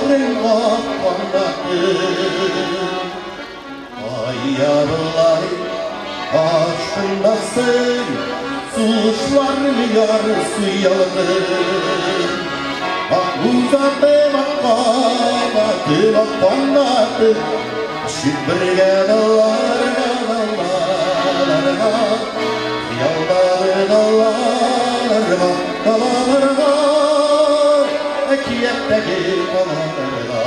Kuşların kaplanları ay yarılay aşkındasın suçların yarısı yalanır uzadı bakamadı bakamadı şüpürge dağlarına yalvarı dağlarına dağlarına ekiyetteki dağlarına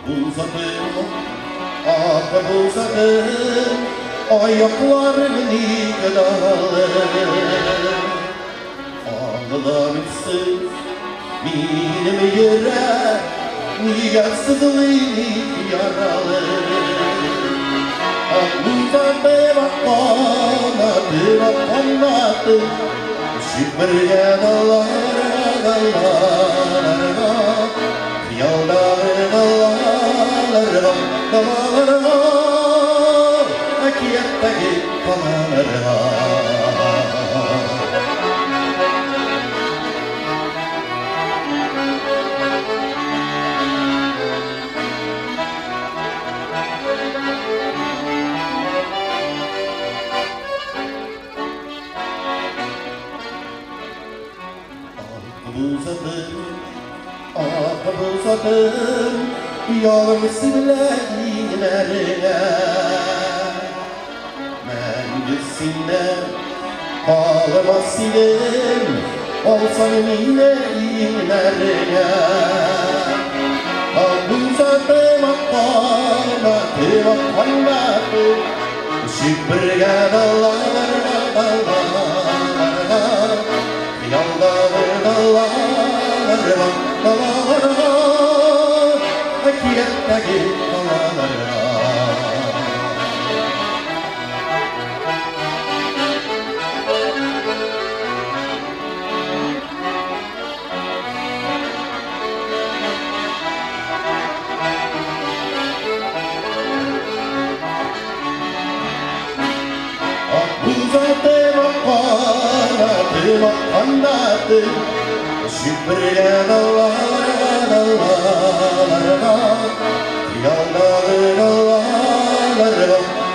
uzadım, uzadım, ayaklarını yıkadalım. Ağlarımsız benim yere, niyatsızlığım yaralı. Uzadım, bakamadı, şüpürge dağlarına, yollarına, dağlarına, akiyetteki dağlarına. Uzadım, yolum sileğinlerine Mendüsünde ağlama silin, olsan yine inlerine Uzadım, bakamadı, şüpürge dağlarına, yollarına, dağlarına, akiyetteki dağlarına. Uzadı, bakamadı, şüpürge dağlarına,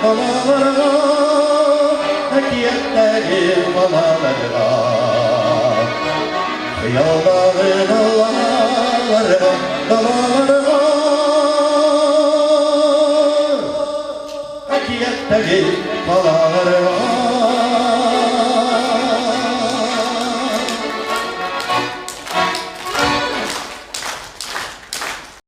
dağlarına, akiyetteki dağlarına, yollarına, dağlarına, akiyetteki dağlarına.